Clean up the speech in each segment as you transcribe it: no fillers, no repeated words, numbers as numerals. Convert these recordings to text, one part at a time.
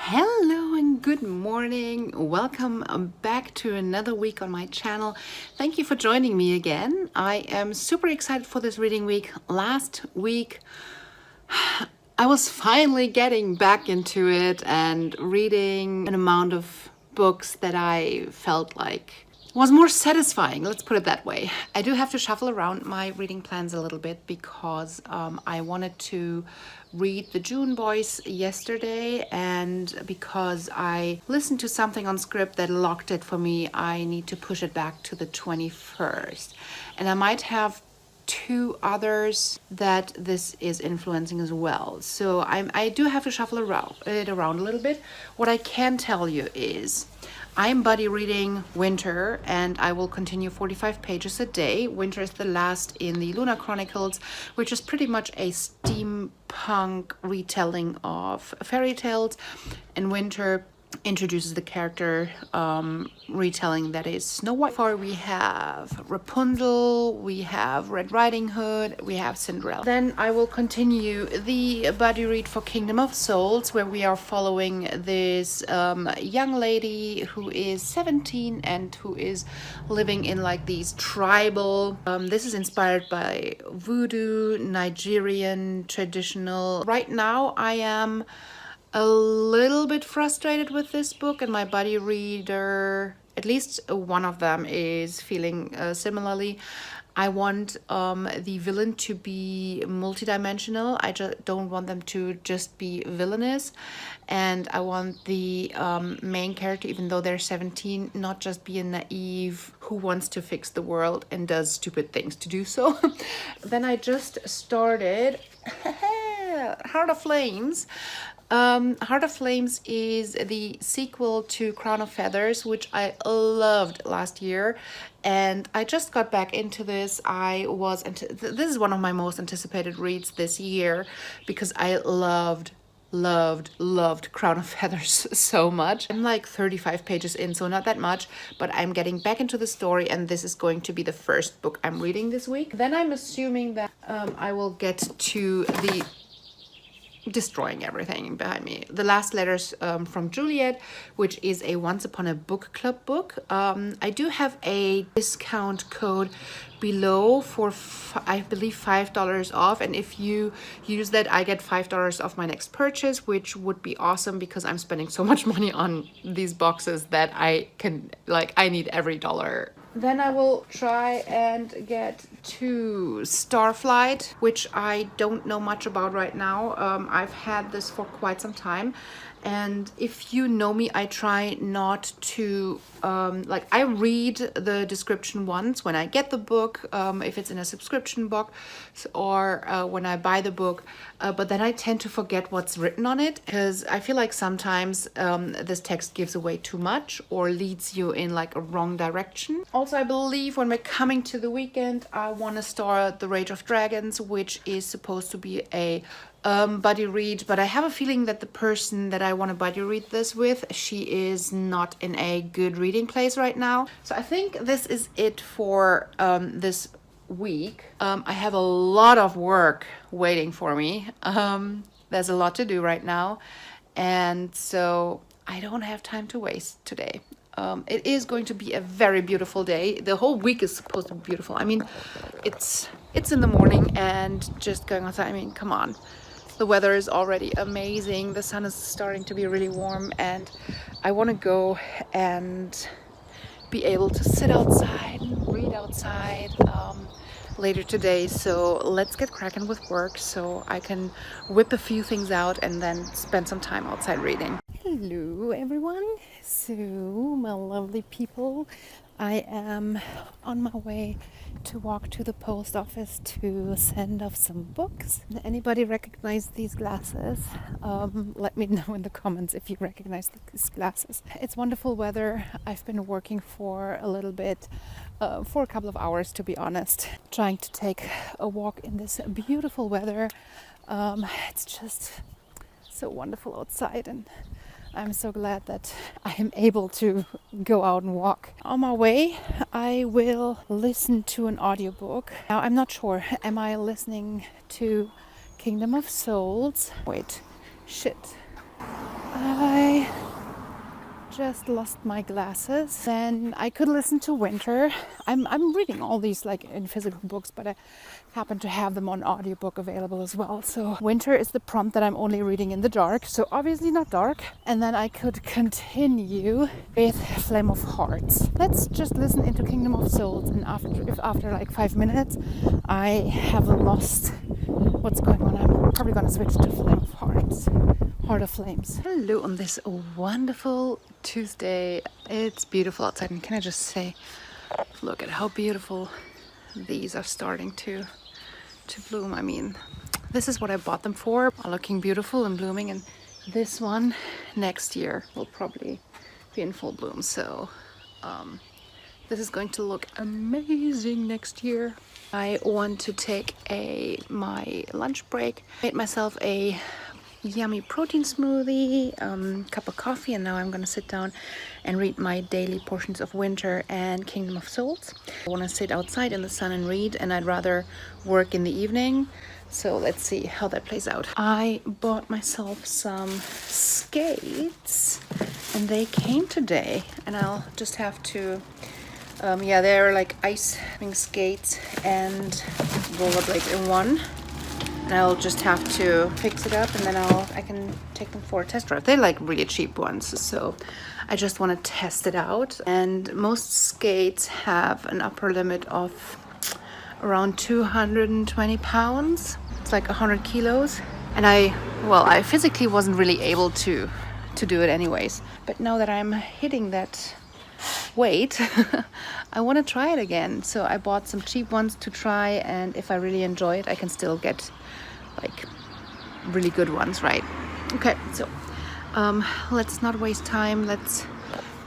Hello and good morning. Welcome back to another week on my channel. Thank you for joining me again. I am super excited for this reading week. Last week I was finally getting back into it and reading an amount of books that I felt like was more satisfying, let's put it that way. I do have to shuffle around my reading plans a little bit because I wanted to read The June Boys yesterday, and because I listened to something on script that locked it for me, I need to push it back to the 21st. And I might have two others that this is influencing as well. So I do have to shuffle it around a little bit. What I can tell you is I'm buddy reading Winter, and I will continue 45 pages a day. Winter is the last in the Lunar Chronicles, which is pretty much a steampunk retelling of fairy tales, and Winter introduces the character retelling that is Snow White. For we have Rapunzel, we have Red Riding Hood, we have Cinderella. Then I will continue the buddy read for Kingdom of Souls, where we are following this young lady who is 17 and who is living in like these tribal, this is inspired by voodoo, Nigerian traditional. Right now I am a little bit frustrated with this book, and my buddy reader, at least one of them, is feeling similarly. I want the villain to be multidimensional. I just don't want them to just be villainous, and I want the main character, even though they're 17, not just be a naive who wants to fix the world and does stupid things to do so. Then I just started Heart of Flames. Heart of Flames is the sequel to Crown of Feathers, which I loved last year, and I just got back into this. This is one of my most anticipated reads this year because I loved Crown of Feathers so much. I'm like 35 pages in, so not that much, but I'm getting back into the story, and this is going to be the first book I'm reading this week. Then I'm assuming that I will get to the destroying everything behind me. The Last Letters from Juliet, which is a Once Upon a Book Club book. I do have a discount code below for I believe $5 off, and if you use that I get $5 off my next purchase, which would be awesome because I'm spending so much money on these boxes that I need every dollar. Then I will try and get to Starflight, which I don't know much about right now. I've had this for quite some time, and if you know me, I try not to I read the description once when I get the book, if it's in a subscription box, or when I buy the book, but then I tend to forget what's written on it because I feel like sometimes this text gives away too much or leads you in like a wrong direction. Also, I believe when we're coming to the weekend, I want to start The Rage of Dragons, which is supposed to be a buddy read, but I have a feeling that the person that I want to buddy read this with, she is not in a good reading place right now. So I think this is it for this week. I have a lot of work waiting for me. There's a lot to do right now, and so I don't have time to waste today. It is going to be a very beautiful day. The whole week is supposed to be beautiful. I mean, it's in the morning, and just going outside, I mean, come on. The weather is already amazing. The sun is starting to be really warm, and I want to go and be able to sit outside and read outside later today. So let's get cracking with work so I can whip a few things out and then spend some time outside reading. Hello everyone. So my lovely people, I am on my way to walk to the post office to send off some books. Anybody recognize these glasses? Let me know in the comments if you recognize these glasses. It's wonderful weather. I've been working for a little bit, for a couple of hours to be honest, trying to take a walk in this beautiful weather. It's just so wonderful outside, and I'm so glad that I am able to go out and walk. On my way, I will listen to an audiobook. Now, I'm not sure. Am I listening to Kingdom of Souls? Wait, shit. I just lost my glasses. Then I could listen to Winter. I'm reading all these like in physical books, but I happen to have them on audiobook available as well. So Winter is the prompt that I'm only reading in the dark, so obviously not dark. And then I could continue with Flame of Hearts. Let's just listen into Kingdom of Souls, and after like 5 minutes I have lost what's going on, I'm probably gonna switch to Flame of Hearts. Heart of Flames. Hello on this wonderful Tuesday. It's beautiful outside, and can I just say, look at how beautiful these are starting to bloom. I mean, this is what I bought them for, are looking beautiful and blooming, and this one next year will probably be in full bloom. So this is going to look amazing next year. I want to take my lunch break. Made myself a yummy protein smoothie, cup of coffee, and now I'm gonna sit down and read my daily portions of Winter and Kingdom of Souls. I want to sit outside in the sun and read, and I'd rather work in the evening, so let's see how that plays out. I bought myself some skates, and they came today, and I'll just have to yeah, they're like ice skates and rollerblades in one. And I'll just have to fix it up, and then I can take them for a test drive. They're like really cheap ones, so I just want to test it out. And most skates have an upper limit of around 220 pounds. It's like 100 kilos. And I physically wasn't really able to do it anyways. But now that I'm hitting that weight, I want to try it again. So I bought some cheap ones to try, and if I really enjoy it, I can still get like really good ones, right? Okay, so let's not waste time. Let's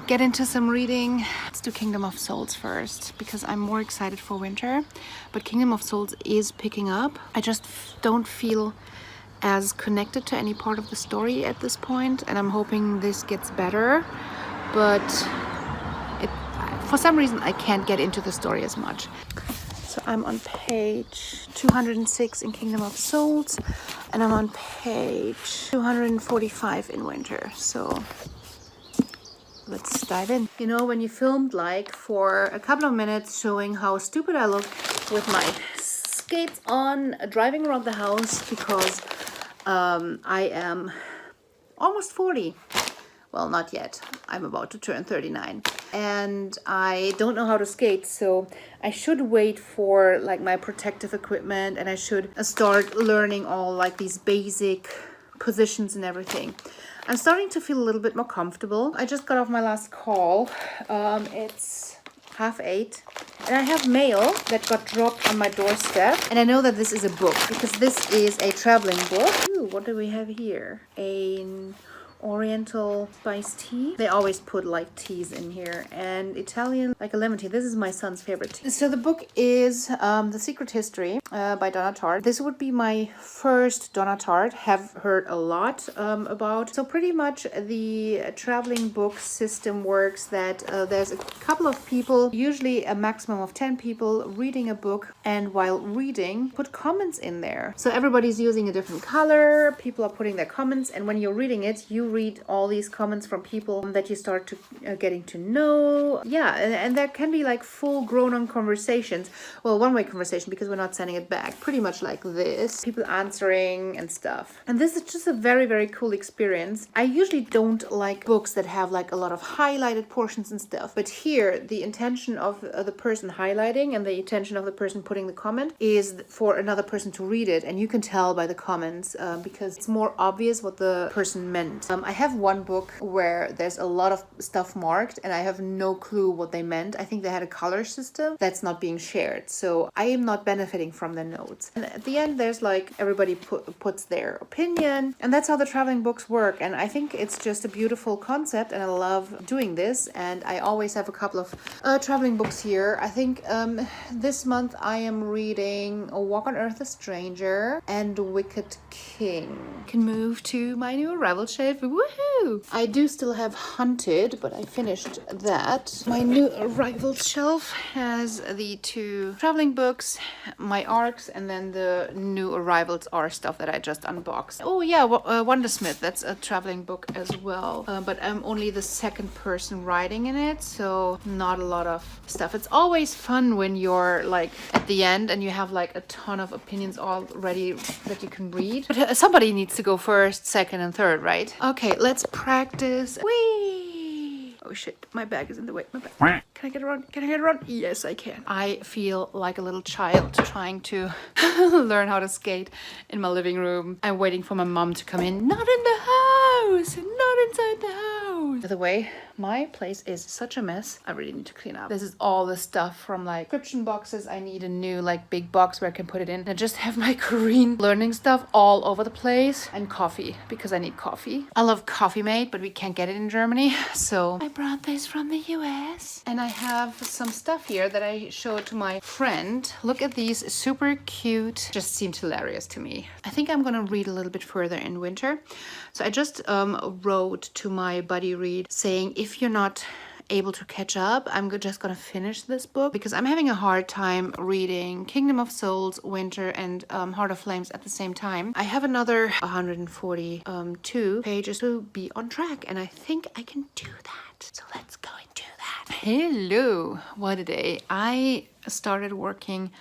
get into some reading. Let's do Kingdom of Souls first, because I'm more excited for Winter, but Kingdom of Souls is picking up. I just don't feel as connected to any part of the story at this point, and I'm hoping this gets better, but for some reason I can't get into the story as much. So I'm on page 206 in Kingdom of Souls, and I'm on page 245 in Winter. So let's dive in. You know, when you filmed like for a couple of minutes showing how stupid I look with my skates on, driving around the house, because I am almost 40. Well, not yet. I'm about to turn 39. And I don't know how to skate, so I should wait for like my protective equipment, and I should start learning all like these basic positions and everything. I'm starting to feel a little bit more comfortable. I just got off my last call. It's 8:30, and I have mail that got dropped on my doorstep, and I know that this is a book because this is a traveling book. Ooh, what do we have here? An Oriental spiced tea. They always put like teas in here, and Italian like a lemon tea. This is my son's favorite tea. So the book is The Secret History by Donna Tartt. This would be my first Donna Tartt. Have heard a lot about. So pretty much the traveling book system works that there's a couple of people, usually a maximum of 10 people, reading a book, and while reading put comments in there. So everybody's using a different color, people are putting their comments, and when you're reading it, you read all these comments from people that you start to getting to know. Yeah, and there can be like full grown-on conversations. Well, one-way conversation, because we're not sending it back. Pretty much like this. People answering and stuff. And this is just a very, very cool experience. I usually don't like books that have like a lot of highlighted portions and stuff. But here, the intention of the person highlighting and the intention of the person putting the comment is for another person to read it. And you can tell by the comments because it's more obvious what the person meant. I have one book where there's a lot of stuff marked and I have no clue what they meant. I think they had a color system that's not being shared. So I am not benefiting from the notes. And at the end, there's like everybody puts their opinion, and that's how the traveling books work. And I think it's just a beautiful concept, and I love doing this. And I always have a couple of traveling books here. I think this month I am reading A Walk on Earth, a Stranger, and Wicked King. Can move to my new arrival shelf Woohoo! I do still have Hunted, but I finished that. My new arrivals shelf has the 2 traveling books, my ARCs, and then the new arrivals are stuff that I just unboxed. Oh yeah, Wondersmith, that's a traveling book as well. But I'm only the second person writing in it, so not a lot of stuff. It's always fun when you're like at the end and you have like a ton of opinions already that you can read. But somebody needs to go first, second, and third, right? Okay, let's practice. Whee! Oh shit, my bag is in the way. My bag. Can I get around? Can I get around? Yes, I can. I feel like a little child trying to learn how to skate in my living room. I'm waiting for my mom to come in. Not in the house! Not inside the house! By the way, my place is such a mess. I really need to clean up. This is all the stuff from like subscription boxes. I need a new like big box where I can put it in. I just have my Korean learning stuff all over the place. And coffee, because I need coffee. I love Coffee Mate, but we can't get it in Germany. So I brought this from the US. And I have some stuff here that I showed to my friend. Look at these, super cute. Just seemed hilarious to me. I think I'm gonna read a little bit further in winter. So I just wrote to my buddy Reed saying, if you're not able to catch up, I'm just gonna finish this book because I'm having a hard time reading Kingdom of Souls, Winter, and Heart of Flames at the same time. I have another 142 pages to be on track, and I think I can do that. So let's go and do that. Hello, what a day. I started working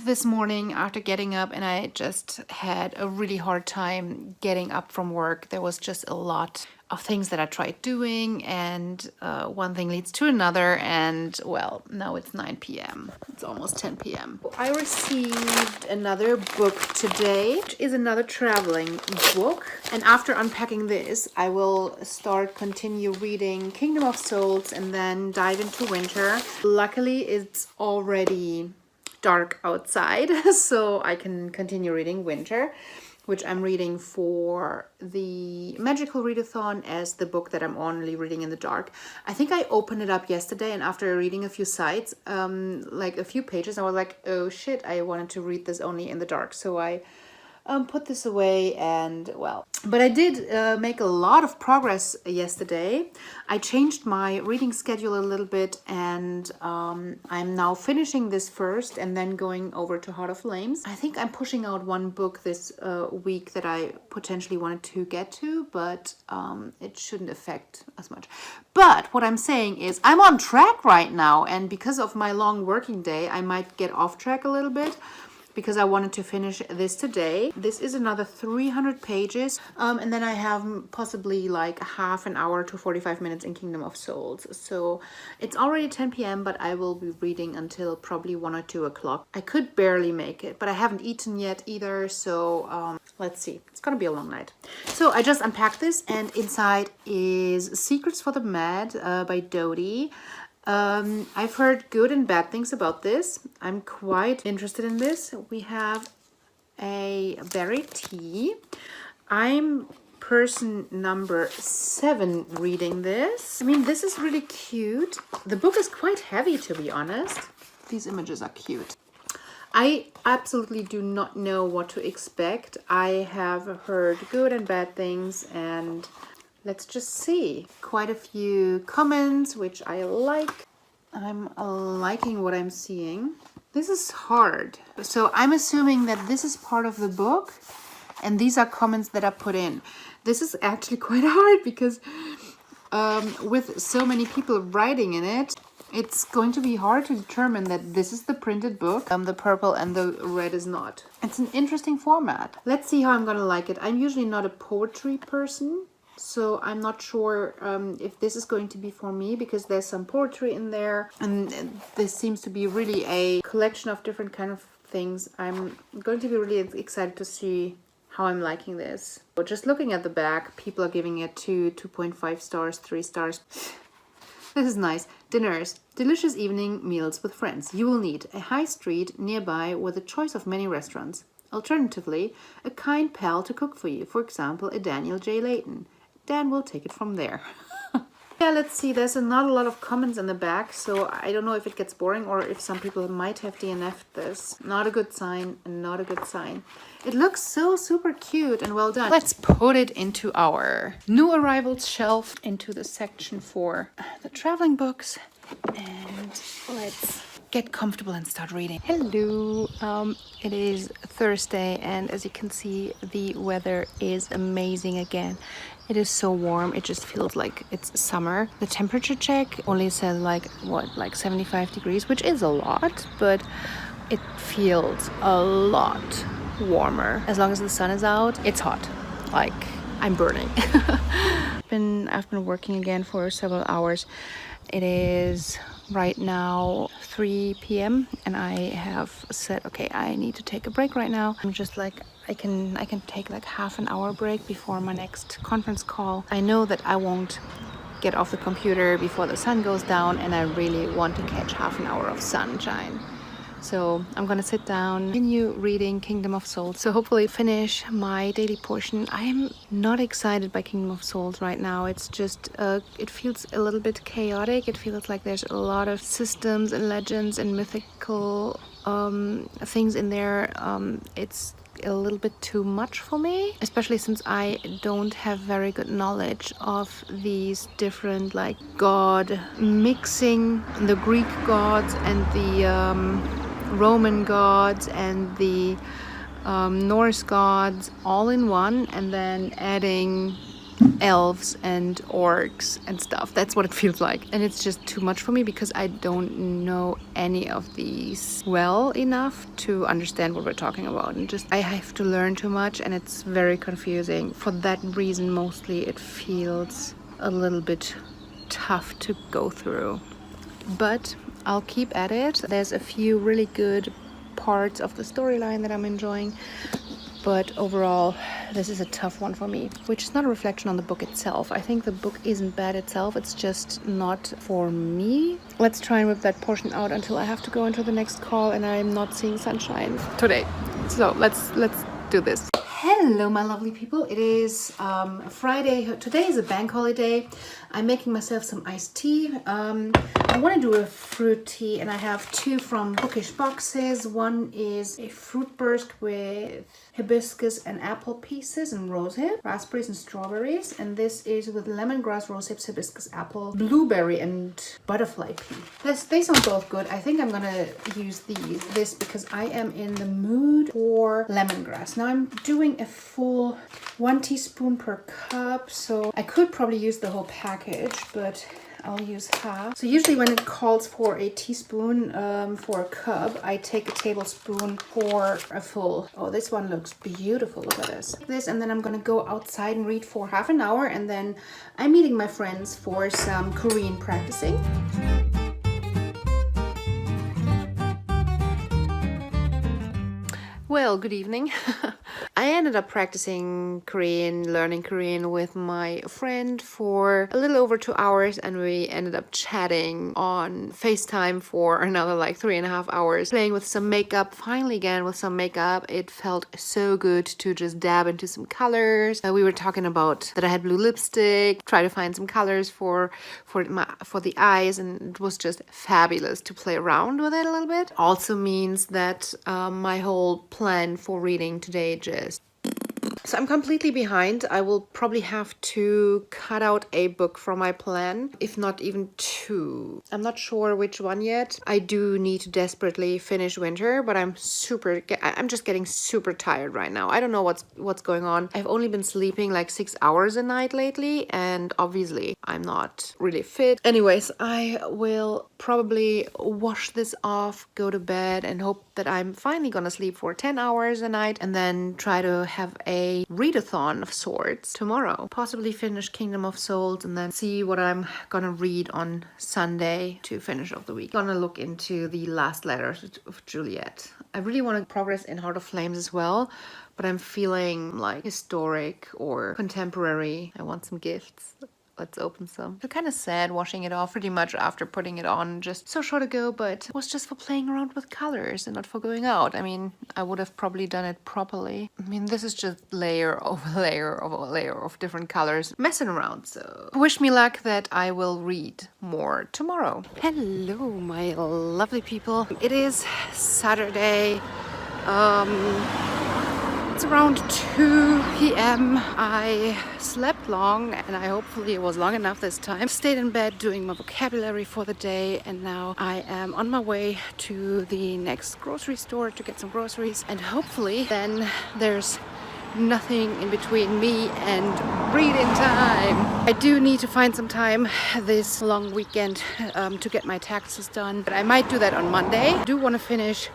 this morning after getting up, and I just had a really hard time getting up from work. There was just a lot of things that I tried doing, and one thing leads to another, and well, now it's 9 p.m. It's almost 10 p.m. I received another book today, which is another traveling book, and after unpacking this, I will continue reading Kingdom of Souls and then dive into Winter. Luckily, it's already dark outside, so I can continue reading Winter, which I'm reading for the Magical Readathon as the book that I'm only reading in the dark. I think I opened it up yesterday, and after reading a few sites, like a few pages, I was like, oh shit, I wanted to read this only in the dark. So I put this away, and well, but I did make a lot of progress yesterday. I changed my reading schedule a little bit, and I'm now finishing this first and then going over to Heart of Flames. I think I'm pushing out one book this week that I potentially wanted to get to, but it shouldn't affect as much. But what I'm saying is I'm on track right now, and because of my long working day, I might get off track a little bit, because I wanted to finish this today. This is another 300 pages, and then I have possibly like half an hour to 45 minutes in Kingdom of Souls. So it's already 10 p.m., but I will be reading until probably 1 or 2 o'clock. I could barely make it, but I haven't eaten yet either, so let's see. It's gonna be a long night. So I just unpacked this, and inside is Secrets for the Mad by Dodie. I've heard good and bad things about this. I'm quite interested in this. We have a berry tea. I'm person number 7 reading this. I mean, this is really cute. The book is quite heavy, to be honest. These images are cute. I absolutely do not know what to expect. I have heard good and bad things, and let's just see. Quite a few comments, which I like. I'm liking what I'm seeing. This is hard. So I'm assuming that this is part of the book, and these are comments that are put in. This is actually quite hard because with so many people writing in it, it's going to be hard to determine that this is the printed book, the purple, and the red is not. It's an interesting format. Let's see how I'm gonna like it. I'm usually not a poetry person, so I'm not sure if this is going to be for me, because there's some poetry in there, and this seems to be really a collection of different kind of things. I'm going to be really excited to see how I'm liking this. But just looking at the back, people are giving it 2.5 stars, 3 stars. This is nice. Dinners. Delicious evening meals with friends. You will need a high street nearby with a choice of many restaurants. Alternatively, a kind pal to cook for you. For example, a Daniel J. Layton. Dan will take it from there. Yeah, let's see. There's not a lot of comments in the back, so I don't know if it gets boring or if some people might have DNF'd this. Not a good sign, not a good sign. It looks so super cute and well done. Let's put it into our new arrivals shelf, into the section for the traveling books, and let's get comfortable and start reading. Hello, it is Thursday, and as you can see, the weather is amazing again. It is so warm, it just feels like it's summer. The temperature check only says like 75 degrees, which is a lot, but it feels a lot warmer. As long as the sun is out, it's hot. Like, I'm burning. I've been working again for several hours. It is right now 3 p.m. and I have said, okay, I need to take a break right now. I'm just like, I can take like half an hour break before my next conference call. I know that I won't get off the computer before the sun goes down, and I really want to catch half an hour of sunshine. So I'm gonna sit down, continue reading Kingdom of Souls. So hopefully finish my daily portion. I am not excited by Kingdom of Souls right now. It's just, it feels a little bit chaotic. It feels like there's a lot of systems and legends and mythical things in there. It's a little bit too much for me, especially since I don't have very good knowledge of these different like god mixing the Greek gods and the Roman gods and the Norse gods all in one, and then adding elves and orcs and stuff. That's what it feels like, and it's just too much for me because I don't know any of these well enough to understand what we're talking about, and just I have to learn too much, and it's very confusing. For that reason mostly it feels a little bit tough to go through, but I'll keep at it. There's a few really good parts of the storyline that I'm enjoying, but overall this is a tough one for me, which is not a reflection on the book itself. I think the book isn't bad itself, it's just not for me. Let's try and whip that portion out until I have to go into the next call and I'm not seeing sunshine today. So let's do this. Hello my lovely people, it is Friday. Today is a bank holiday. I'm making myself some iced tea. I want to do a fruit tea, and I have two from Bookish boxes. One is a fruit burst with hibiscus and apple pieces and rosehip, raspberries and strawberries, and this is with lemongrass, rosehips, hibiscus, apple, blueberry, and butterfly pea. They sound both good. I think I'm gonna use this because I am in the mood for lemongrass. Now I'm doing a full 1 teaspoon per cup, so I could probably use the whole package, but I'll use half. So usually when it calls for a teaspoon for a cup, I take a tablespoon for a full. Oh, this one looks beautiful. Look at this. And then I'm gonna go outside and read for half an hour, and then I'm meeting my friends for some Korean practicing. Well, good evening. I ended up practicing Korean, learning Korean with my friend for a little over 2 hours, and we ended up chatting on FaceTime for another like 3.5 hours, playing with some makeup. Finally again with some makeup. It felt so good to just dab into some colors. We were talking about that I had blue lipstick, try to find some colors for the eyes, and it was just fabulous to play around with it a little bit. Also means that my whole plan for reading today just... So I'm completely behind. I will probably have to cut out a book from my plan, if not even two. I'm not sure which one yet. I do need to desperately finish Winter, but I'm just getting super tired right now. I don't know what's going on. I've only been sleeping like 6 hours a night lately, and obviously I'm not really fit. Anyways, I will probably wash this off, go to bed, and hope that I'm finally gonna sleep for 10 hours a night, and then try to have a readathon of sorts tomorrow. Possibly finish Kingdom of Souls and then see what I'm gonna read on Sunday to finish off the week. Gonna look into the last letters of Juliet. I really want to progress in Heart of Flames as well, but I'm feeling like historic or contemporary. I want some gifts. Let's open some. Feel kind of sad washing it off pretty much after putting it on just so short ago, but it was just for playing around with colors and not for going out. I mean, I would have probably done it properly. I mean, this is just layer over layer over layer of different colors messing around. So wish me luck that I will read more tomorrow. Hello, my lovely people. It is Saturday. It's around 2 p.m. I slept long, and hopefully it was long enough this time. Stayed in bed doing my vocabulary for the day, and now I am on my way to the next grocery store to get some groceries, and hopefully then there's nothing in between me and reading time. I do need to find some time this long weekend to get my taxes done, but I might do that on Monday. I do want to finish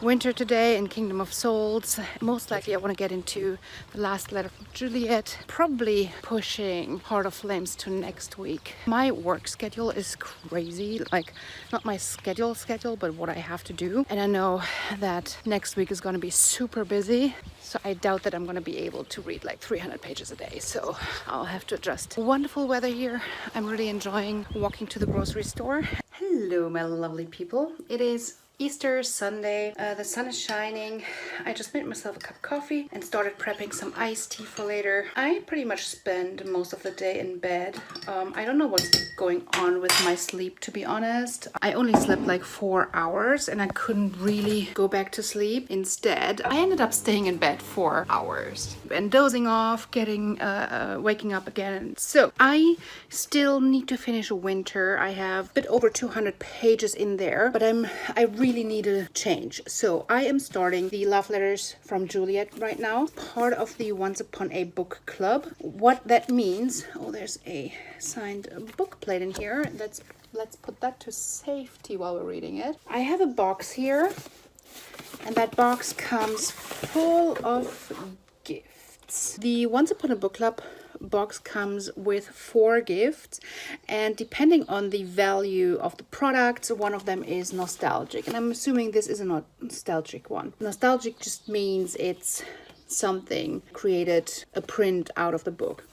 Winter today in Kingdom of Souls. Most likely I want to get into the last letter from Juliet, probably pushing Heart of Flames to next week. My work schedule is crazy, like not my schedule, but what I have to do. And I know that next week is going to be super busy. So I doubt that I'm going to be able to read like 300 pages a day. So I'll have to adjust. Wonderful weather here. I'm really enjoying walking to the grocery store. Hello, my lovely people. It is Easter Sunday. The sun is shining. I just made myself a cup of coffee and started prepping some iced tea for later. I pretty much spend most of the day in bed. I don't know what's going on with my sleep, to be honest. I only slept like 4 hours and I couldn't really go back to sleep. Instead, I ended up staying in bed 4 hours and dozing off, waking up again. So I still need to finish Winter. I have a bit over 200 pages in there, but I really need a change. So I am starting the love letters from Juliet right now, part of the Once Upon a Book Club. What that means, oh, there's a signed book plate in here. Let's put that to safety while we're reading it. I have a box here, and that box comes full of gifts. The Once Upon a Book Club box comes with 4 gifts, and depending on the value of the products, one of them is nostalgic, and I'm assuming this is a nostalgic one. Nostalgic just means it's something created, a print out of the book.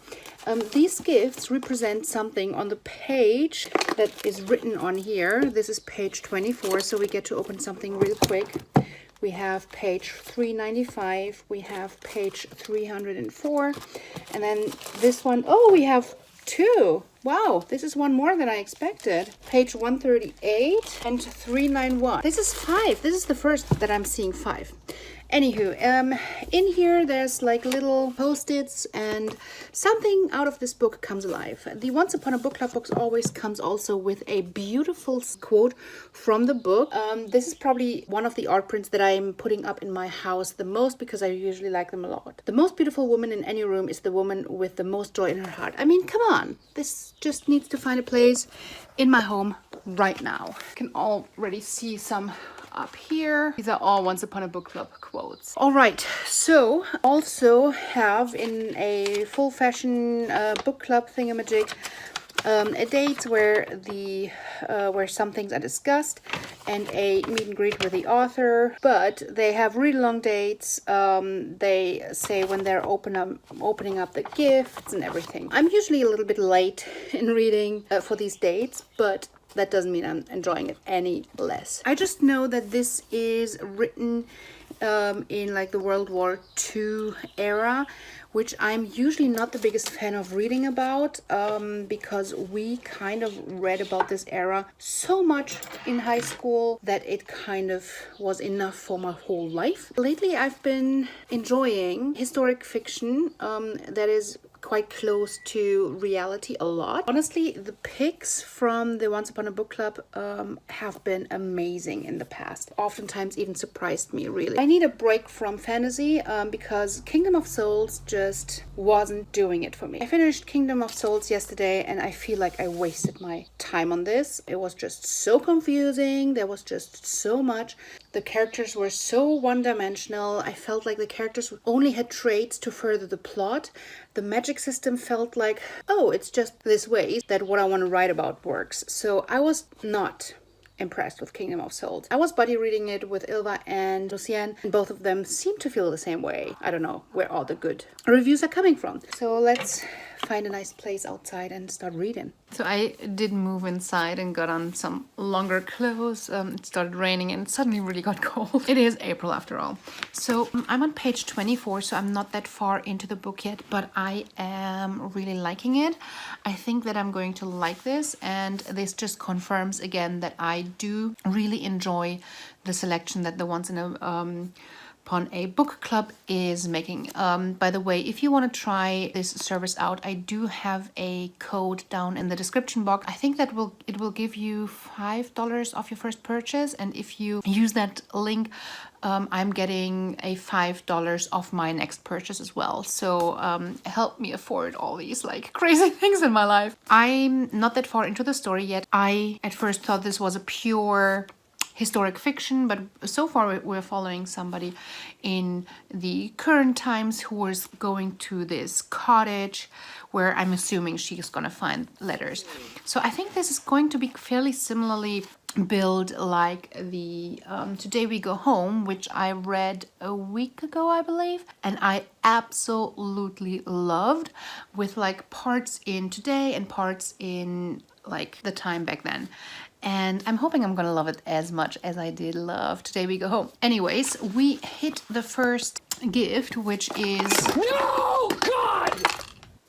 These gifts represent something on the page that is written on here. This is page 24, so we get to open something real quick. We have page 395, we have page 304, and then this one, oh, we have 2. Wow, this is one more than I expected. Page 138 and 391. This is 5. This is the first that I'm seeing 5. Anywho, in here there's like little post-its, and something out of this book comes alive. The Once Upon a Book Club box always comes also with a beautiful quote from the book. This is probably one of the art prints that I'm putting up in my house the most, because I usually like them a lot. The most beautiful woman in any room is the woman with the most joy in her heart. I mean, come on. This just needs to find a place in my home right now. You can already see some up here. These are all Once Upon a Book Club quotes. All right, so also have in a full fashion book club thingamajig a date where some things are discussed, and a meet and greet with the author, but they have read-along dates. They say when they're opening up the gifts and everything. I'm usually a little bit late in reading for these dates, but that doesn't mean I'm enjoying it any less. I just know that this is written in like the World War II era, which I'm usually not the biggest fan of reading about, because we kind of read about this era so much in high school that it kind of was enough for my whole life. Lately, I've been enjoying historic fiction that is quite close to reality a lot. Honestly, the picks from the Once Upon a Book Club have been amazing in the past. Oftentimes even surprised me, really. I need a break from fantasy because Kingdom of Souls just wasn't doing it for me. I finished Kingdom of Souls yesterday and I feel like I wasted my time on this. It was just so confusing. There was just so much. The characters were so one-dimensional. I felt like the characters only had traits to further the plot. The magic system felt like, oh, it's just this way that what I want to write about works. So I was not impressed with Kingdom of Souls. I was buddy reading it with Ilva and Lucienne, and both of them seem to feel the same way. I don't know where all the good reviews are coming from. So let's find a nice place outside and start reading. So I did move inside and got on some longer clothes. It started raining and it suddenly really got cold. It is April after all. So I'm on page 24, so I'm not that far into the book yet, but I am really liking it. I think that I'm going to like this, and this just confirms again that I do really enjoy the selection that the Once in Upon a Book Club is making. By the way, if you want to try this service out, I do have a code down in the description box. I think that it will give you $5 off your first purchase, and if you use that link, I'm getting a $5 off my next purchase as well. So help me afford all these like crazy things in my life. I'm not that far into the story yet. I at first thought this was a pure historic fiction, but so far we're following somebody in the current times who is going to this cottage where I'm assuming she's gonna find letters. So I think this is going to be fairly similarly built like the Today We Go Home, which I read a week ago, I believe, and I absolutely loved, with like parts in today and parts in like the time back then. And I'm hoping I'm gonna love it as much as I did love Today We Go Home. Anyways, we hit the first gift, which is... No! God!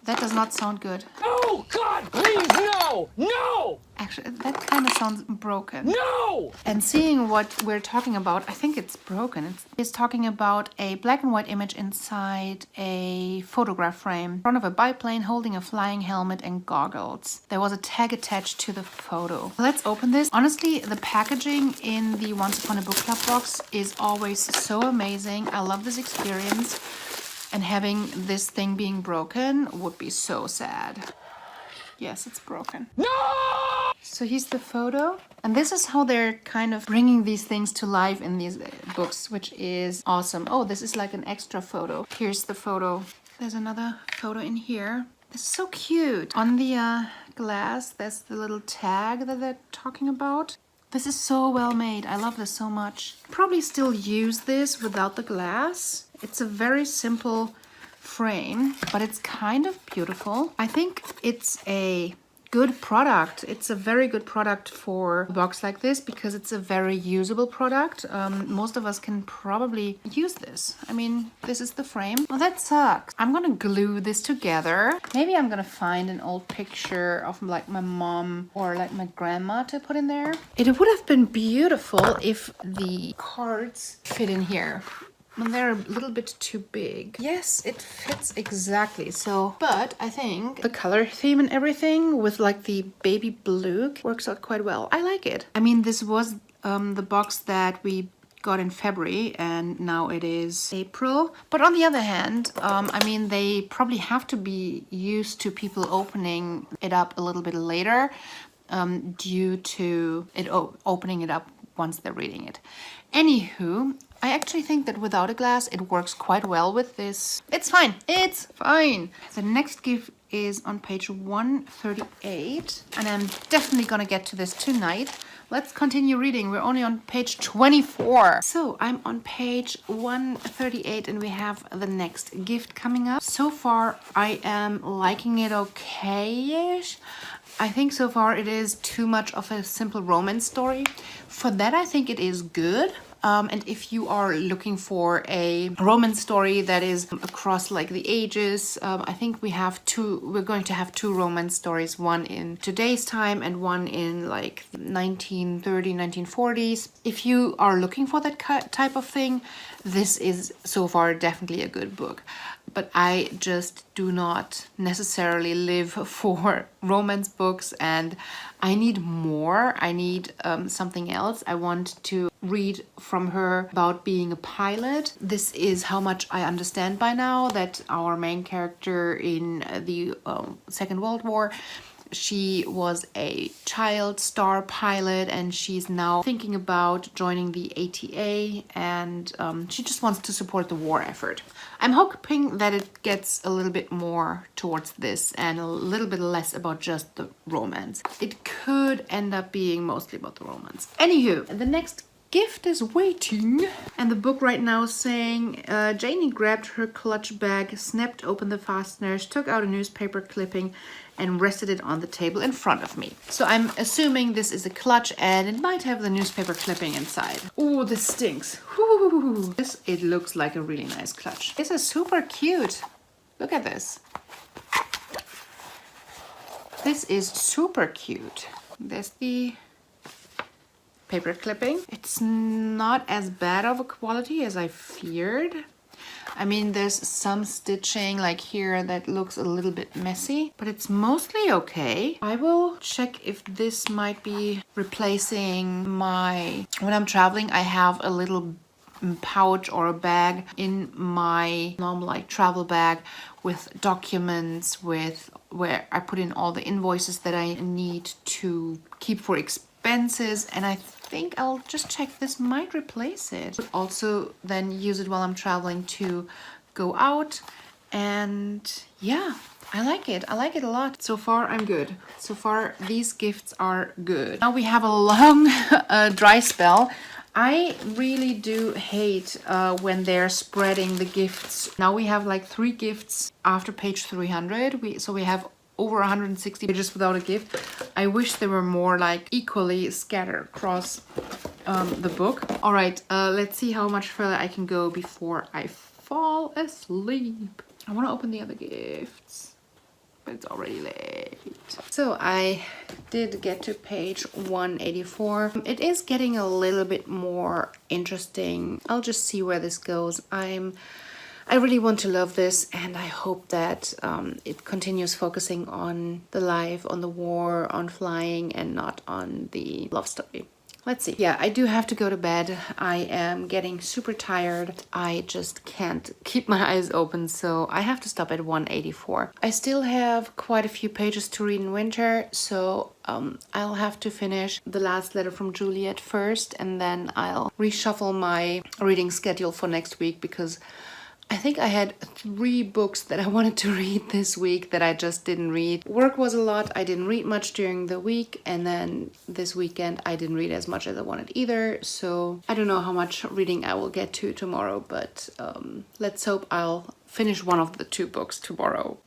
That does not sound good. Oh, God, please, no! No! Actually, that kind of sounds broken. No! And seeing what we're talking about, I think it's broken. It's talking about a black and white image inside a photograph frame in front of a biplane holding a flying helmet and goggles. There was a tag attached to the photo. Let's open this. Honestly, the packaging in the Once Upon a Book Club box is always so amazing. I love this experience. And having this thing being broken would be so sad. Yes, it's broken. No! So here's the photo. And this is how they're kind of bringing these things to life in these books, which is awesome. Oh, this is like an extra photo. Here's the photo. There's another photo in here. This is so cute. On the glass, there's the little tag that they're talking about. This is so well made. I love this so much. Probably still use this without the glass. It's a very simple frame, but it's kind of beautiful. I think it's a good product. It's a very good product for a box like this because it's a very usable product. Most of us can probably use this. I mean, this is the frame. Well, that sucks. I'm gonna glue this together. Maybe I'm gonna find an old picture of like my mom or like my grandma to put in there. It would have been beautiful if the cards fit in here. Well, they're a little bit too big. Yes, it fits exactly. So, but I think the color theme and everything with like the baby blue works out quite well. I like it. I mean, this was the box that we got in February and now it is April. But on the other hand, I mean, they probably have to be used to people opening it up a little bit later due to it opening it up once they're reading it. Anywho, I actually think that without a glass, it works quite well with this. It's fine. It's fine. The next gift is on page 138, and I'm definitely gonna get to this tonight. Let's continue reading. We're only on page 24. So I'm on page 138 and we have the next gift coming up. So far, I am liking it okay-ish. I think so far it is too much of a simple romance story. For that, I think it is good. And if you are looking for a romance story that is across like the ages, I think we're going to have two romance stories, one in today's time and one in like 1930s, 1940s. If you are looking for that type of thing, this is so far definitely a good book. But I just do not necessarily live for romance books and I need more. I need something else. I want to read from her about being a pilot. This is how much I understand by now, that our main character in the Second World War, She was a child star pilot and she's now thinking about joining the ATA, and she just wants to support the war effort. I'm hoping that it gets a little bit more towards this and a little bit less about just the romance. It could end up being mostly about the romance. Anywho, the next gift is waiting. And the book right now is saying, Janie grabbed her clutch bag, snapped open the fasteners, took out a newspaper clipping and rested it on the table in front of me. So I'm assuming this is a clutch and it might have the newspaper clipping inside. Oh, this stinks. Whew. It looks like a really nice clutch. This is super cute. Look at this. This is super cute. There's the paper clipping. It's not as bad of a quality as I feared. I mean, there's some stitching like here that looks a little bit messy, but it's mostly okay. I will check if this might be replacing my... When I'm traveling, I have a little pouch or a bag in my normal like travel bag with documents, with where I put in all the invoices that I need to keep for expenses, and I think I'll just check. This might replace it. But also then use it while I'm traveling to go out. And yeah, I like it. I like it a lot. So far, I'm good. So far, these gifts are good. Now we have a long dry spell. I really do hate when they're spreading the gifts. Now we have like 3 gifts after page 300. So we have over 160 pages without a gift. I wish they were more like equally scattered across the book. All right, let's see how much further I can go before I fall asleep. I want to open the other gifts, but it's already late. So I did get to page 184. It is getting a little bit more interesting. I'll just see where this goes. I really want to love this, and I hope that it continues focusing on the life, on the war, on flying, and not on the love story. Let's see. Yeah, I do have to go to bed. I am getting super tired. I just can't keep my eyes open, so I have to stop at 184. I still have quite a few pages to read in winter, so I'll have to finish The Last Letter from Juliet first, and then I'll reshuffle my reading schedule for next week, because I think I had 3 books that I wanted to read this week that I just didn't read. Work was a lot. I didn't read much during the week, and then this weekend I didn't read as much as I wanted either. So I don't know how much reading I will get to tomorrow, but let's hope I'll finish one of the 2 books tomorrow,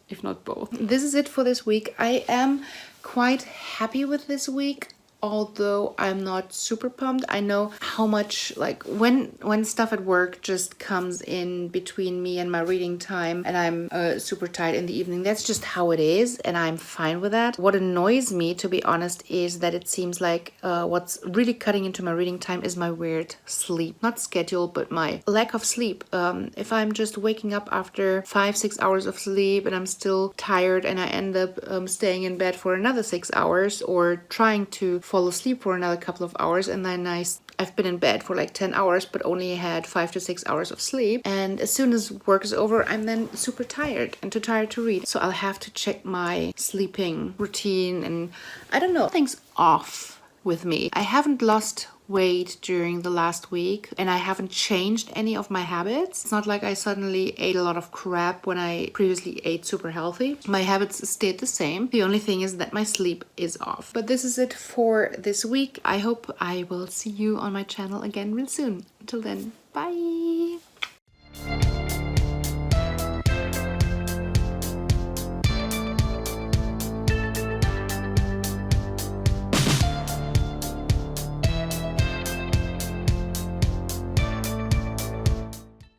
if not both. This is it for this week. I am quite happy with this week, although I'm not super pumped. I know how much, like, when stuff at work just comes in between me and my reading time and I'm super tired in the evening, that's just how it is, and I'm fine with that. What annoys me, to be honest, is that it seems like what's really cutting into my reading time is my weird sleep. Not schedule, but my lack of sleep. If I'm just waking up after 5-6 hours of sleep and I'm still tired and I end up staying in bed for another 6 hours, or trying to fall asleep for another couple of hours, and then I've been in bed for like 10 hours but only had 5 to 6 hours of sleep, and as soon as work is over I'm then super tired and too tired to read. So I'll have to check my sleeping routine, and I don't know, something's off with me. I haven't lost weight during the last week, and I haven't changed any of my habits. It's not like I suddenly ate a lot of crap when I previously ate super healthy. My habits stayed the same. The only thing is that my sleep is off. But this is it for this week. I hope I will see you on my channel again real soon. Until then, bye!